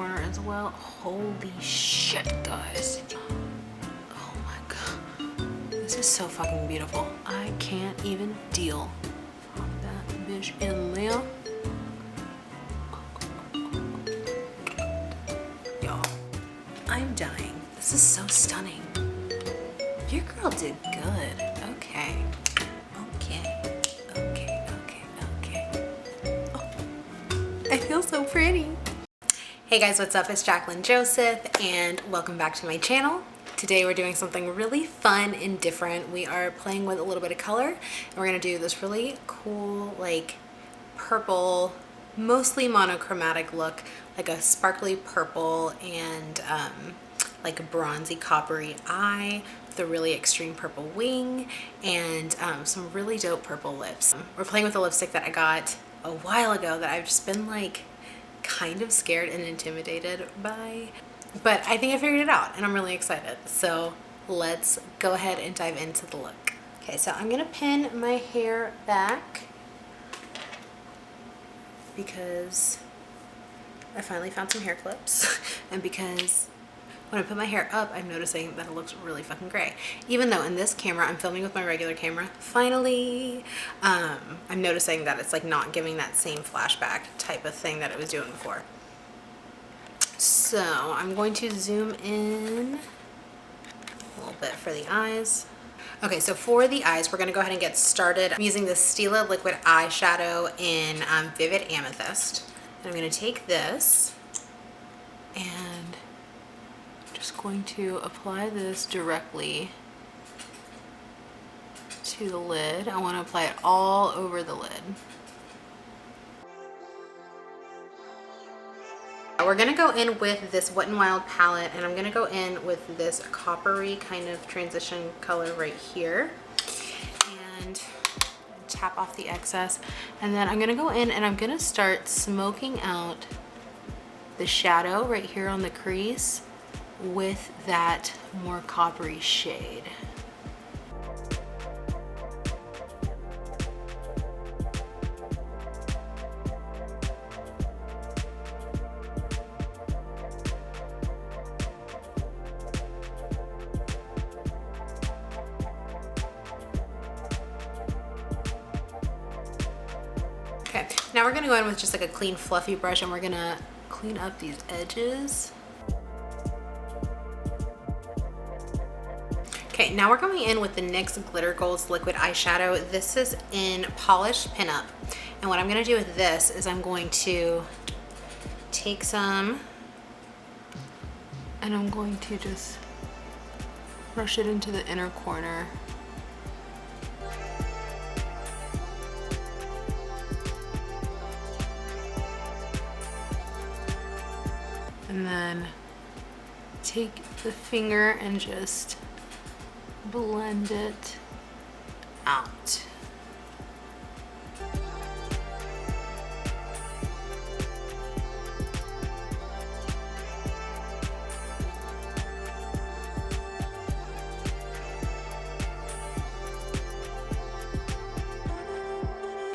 corner as well. Holy shit, guys. Oh my god. This is so fucking beautiful. I can't even deal. Pop that bitch in there. Y'all, I'm dying. This is so stunning. Your girl did good. Okay. I feel so pretty. Hey guys, what's up? It's Jacqueline Joseph and welcome back to my channel. Today we're doing something really fun and different. We are playing with a little bit of color and we're gonna do this really cool like purple, mostly monochromatic look, like a sparkly purple and like a bronzy coppery eye with a really extreme purple wing and some really dope purple lips. We're playing with a lipstick that I got a while ago that I've just been like kind of scared and intimidated by, but I think I figured it out and I'm really excited. So let's go ahead and dive into the look. Okay, so I'm gonna pin my hair back because I finally found some hair clips and because when I put my hair up, I'm noticing that it looks really fucking gray. Even though in this camera, I'm filming with my regular camera, finally, I'm noticing that it's like not giving that same flashback type of thing that it was doing before. So I'm going to zoom in a little bit for the eyes. Okay, so for the eyes, we're gonna go ahead and get started. I'm using the Stila liquid eyeshadow in Vivid Amethyst. And I'm gonna take this and just going to apply this directly to the lid. I want to apply it all over the lid. We're going to go in with this Wet n Wild palette and I'm going to go in with this coppery kind of transition color right here and tap off the excess, and then I'm going to go in and I'm going to start smoking out the shadow right here on the crease with that more coppery shade. Okay, now we're gonna go in with just like a clean fluffy brush and we're gonna clean up these edges. Okay, now we're going in with the NYX Glitter Golds liquid eyeshadow. This is in Polished Pinup. And what I'm gonna do with this is I'm going to take some and I'm going to just brush it into the inner corner. And then take the finger and just blend it out.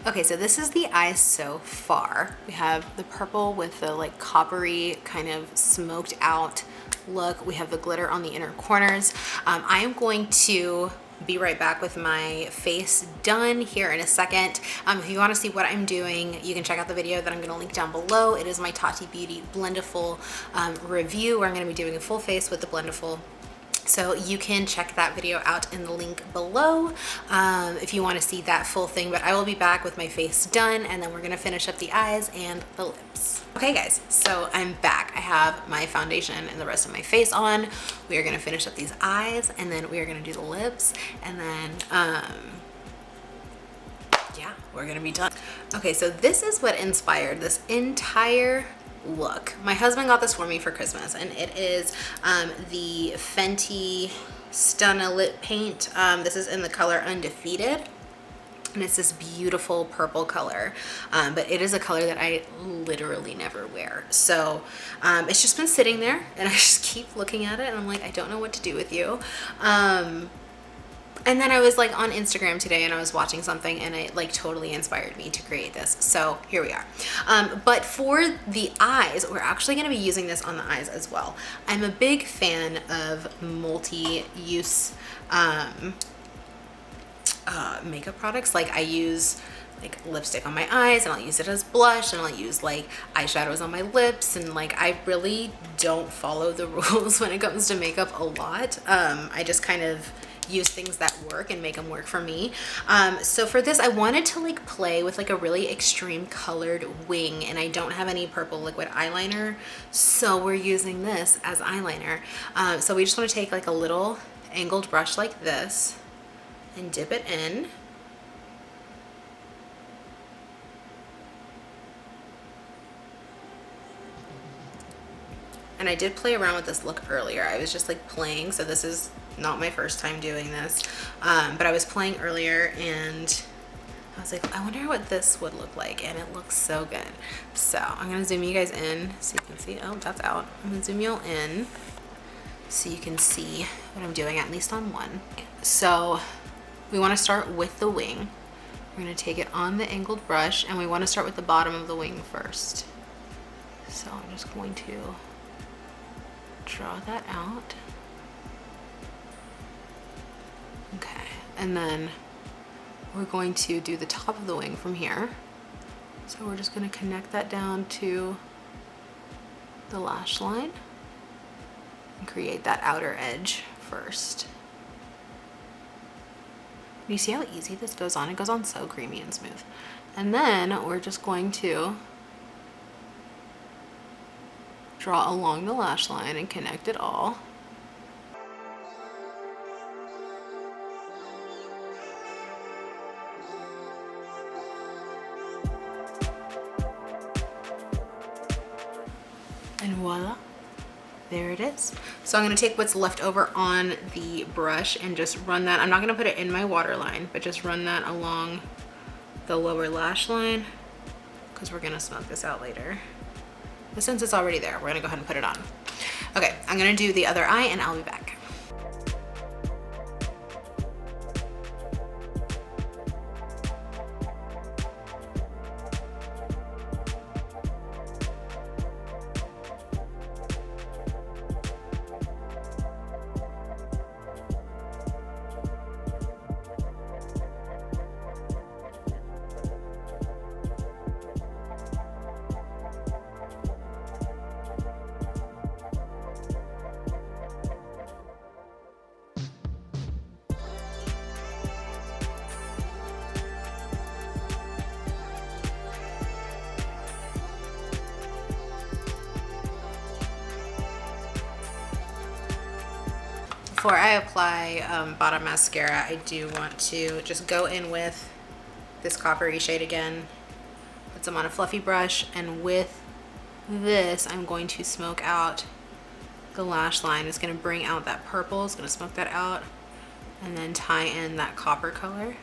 Okay, so this is the eyes so far. We have the purple with the like coppery kind of smoked out look. We have the glitter on the inner corners. I am going to be right back with my face done here in a second. If you want to see what I'm doing, you can check out the video that I'm going to link down below. It is my Tati Beauty Blendiful review where I'm going to be doing a full face with the Blendiful. So you can check that video out in the link below if you want to see that full thing, but I will be back with my face done and then we're gonna finish up the eyes and the lips. Okay guys, so I'm back. I have my foundation and the rest of my face on. We are gonna finish up these eyes and then we are gonna do the lips and then yeah, we're gonna be done. Okay, so this is what inspired this entire look. My husband got this for me for Christmas and it is the Fenty Stunna Lip Paint. This is in the color Undefeated and it's this beautiful purple color, but it is a color that I literally never wear. So it's just been sitting there and I just keep looking at it and I'm like, I don't know what to do with you. And then I was like on Instagram today and I was watching something and it like totally inspired me to create this. So here we are. But for the eyes, we're actually going to be using this on the eyes as well. I'm a big fan of multi-use makeup products. Like I use like lipstick on my eyes and I'll use it as blush, and I'll use like eyeshadows on my lips, and like I really don't follow the rules when it comes to makeup a lot. I just kind of use things that work and make them work for me. So for this I wanted to like play with like a really extreme colored wing, and I don't have any purple liquid eyeliner, so we're using this as eyeliner. So we just want to take like a little angled brush like this and dip it in. And I did play around with this look earlier. I was just like playing, so this is not my first time doing this, but I was playing earlier and I was like, I wonder what this would look like, and it looks so good. So I'm gonna zoom you guys in so you can see. Oh, that's out. I'm gonna zoom you all in so you can see what I'm doing, at least on one. So we want to start with the wing. We're going to take it on the angled brush, and we want to start with the bottom of the wing first. So I'm just going to draw that out. Okay, and then we're going to do the top of the wing from here. So we're just going to connect that down to the lash line and create that outer edge first. You see how easy this goes on? It goes on so creamy and smooth. And then we're just going to draw along the lash line and connect it all. And voila, there it is. So I'm gonna take what's left over on the brush and just run that. I'm not gonna put it in my waterline, but just run that along the lower lash line, because we're gonna smoke this out later. But since it's already there, we're gonna go ahead and put it on. Okay, I'm gonna do the other eye and I'll be back. Before I apply bada mascara, I do want to just go in with this coppery shade again, put some on a fluffy brush, and with this I'm going to smoke out the lash line. It's going to bring out that purple, it's going to smoke that out, and then tie in that copper color.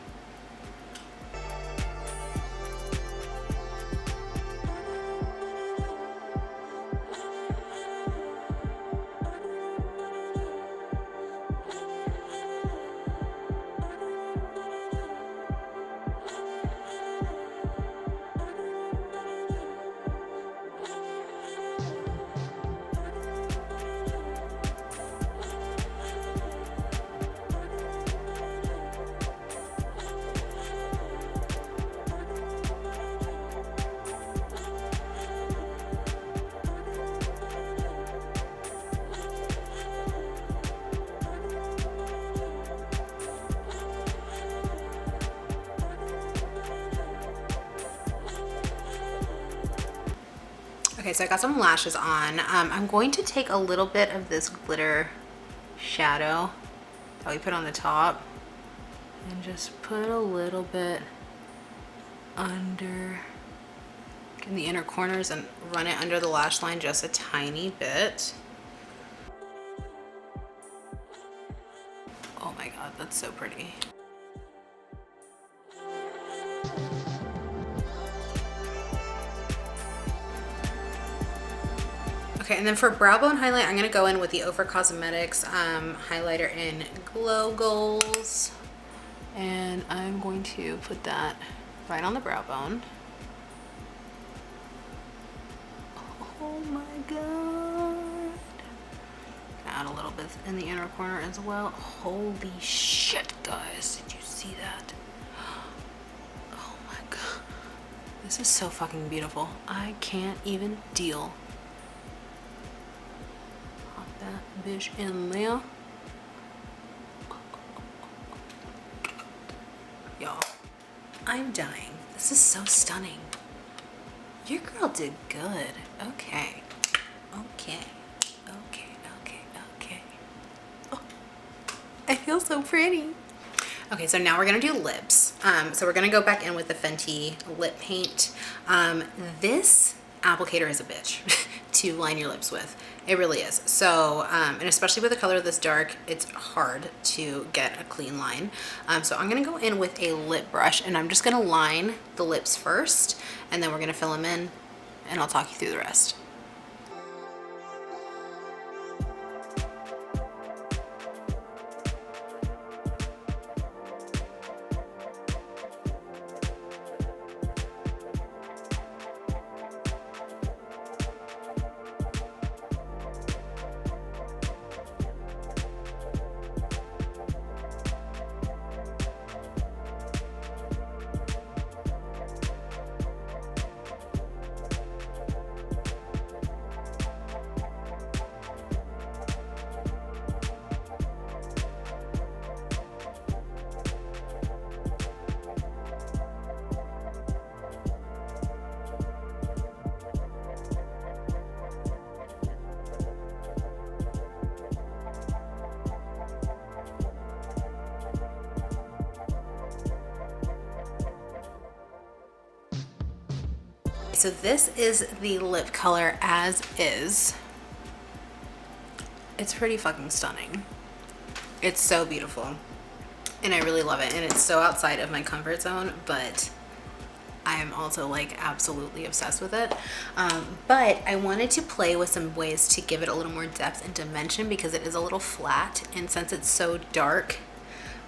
Okay, so I got some lashes on. I'm going to take a little bit of this glitter shadow that we put on the top and just put a little bit under in the inner corners and run it under the lash line just a tiny bit. Oh my god, that's so pretty. Okay, and then for brow bone highlight, I'm gonna go in with the E.L.F. Cosmetics highlighter in Glow Goals. And I'm going to put that right on the brow bone. Oh my god. Add a little bit in the inner corner as well. Holy shit, guys. Did you see that? Oh my god. This is so fucking beautiful. I can't even deal. Pop that bitch in there. Y'all, I'm dying. This is so stunning. Your girl did good. Okay. Okay. Okay. Okay. Okay. Oh, I feel so pretty. Okay, so now we're gonna do lips. So we're gonna go back in with the Fenty lip paint. This applicator is a bitch to line your lips with. It really is. So, and especially with a color this dark, it's hard to get a clean line. So I'm gonna go in with a lip brush and I'm just gonna line the lips first, and then we're gonna fill them in, and I'll talk you through the rest. So this is the lip color as is. It's pretty fucking stunning. It's so beautiful and I really love it, and it's so outside of my comfort zone, but I am also like absolutely obsessed with it. But I wanted to play with some ways to give it a little more depth and dimension because it is a little flat, and since it's so dark,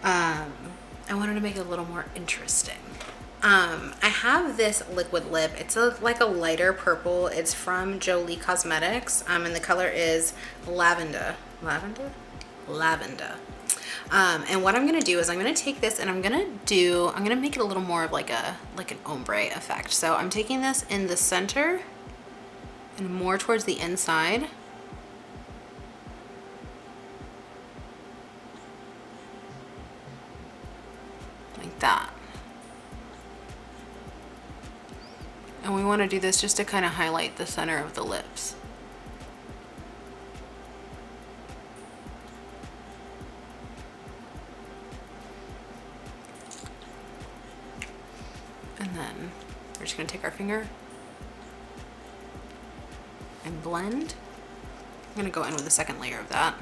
I wanted to make it a little more interesting. I have this liquid lip. It's like a lighter purple. It's from Jolie Cosmetics, and the color is lavender. And what I'm gonna do is I'm gonna take this and I'm gonna make it a little more of like an ombre effect. So I'm taking this in the center and more towards the inside. Like that. And we want to do this just to kind of highlight the center of the lips. And then we're just going to take our finger and blend. I'm going to go in with a second layer of that.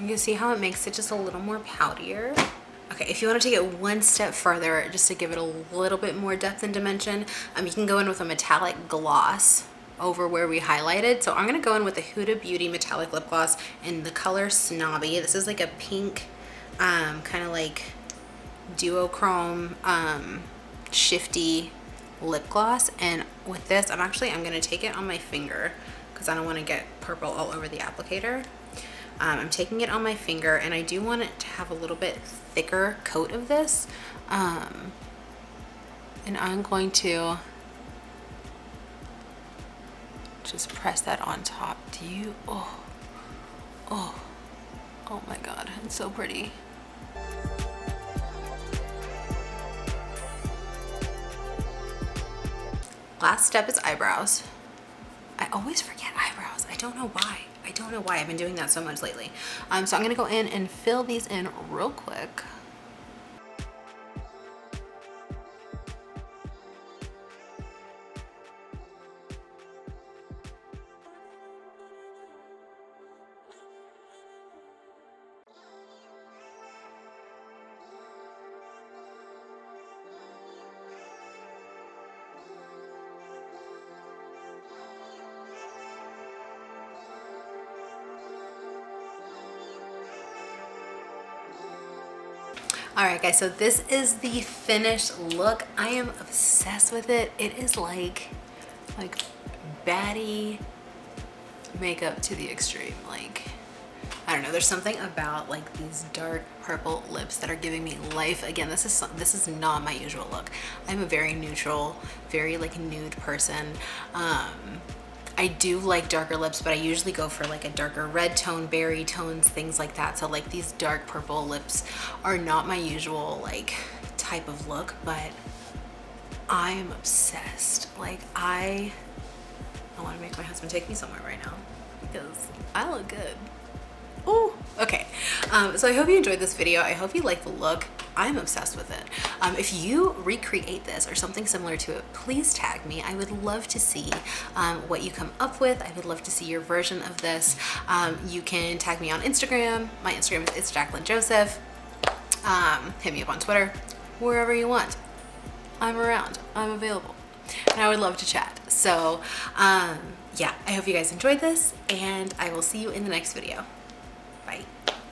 You can see how it makes it just a little more powdier. Okay, if you want to take it one step further, just to give it a little bit more depth and dimension, you can go in with a metallic gloss over where we highlighted. So I'm going to go in with the Huda Beauty metallic lip gloss in the color Snobby. This is like a pink, kind of like duochrome, shifty lip gloss. And with this, I'm going to take it on my finger because I don't want to get purple all over the applicator. I'm taking it on my finger, and I do want it to have a little bit thicker coat of this. And I'm going to just press that on top. Oh my God, it's so pretty. Last step is eyebrows. I always forget eyebrows. I don't know why. I've been doing that so much lately. So I'm gonna go in and fill these in real quick. All right, guys, so this is the finished look. I am obsessed with it. It is like baddie makeup to the extreme. Like, I don't know, there's something about like these dark purple lips that are giving me life. Again, this is not my usual look. I'm a very neutral, very like nude person. I do like darker lips, but I usually go for like a darker red tone, berry tones, things like that. So like these dark purple lips are not my usual like type of look, but I'm obsessed. Like I want to make my husband take me somewhere right now because I look good. Ooh, okay. So I hope you enjoyed this video. I hope you like the look. I'm obsessed with it. If you recreate this or something similar to it, please tag me. I would love to see what you come up with. I would love to see your version of this. You can tag me on Instagram. My Instagram is Jacqueline Joseph. Hit me up on Twitter, wherever you want. I'm around, I'm available, and I would love to chat. So yeah, I hope you guys enjoyed this, and I will see you in the next video.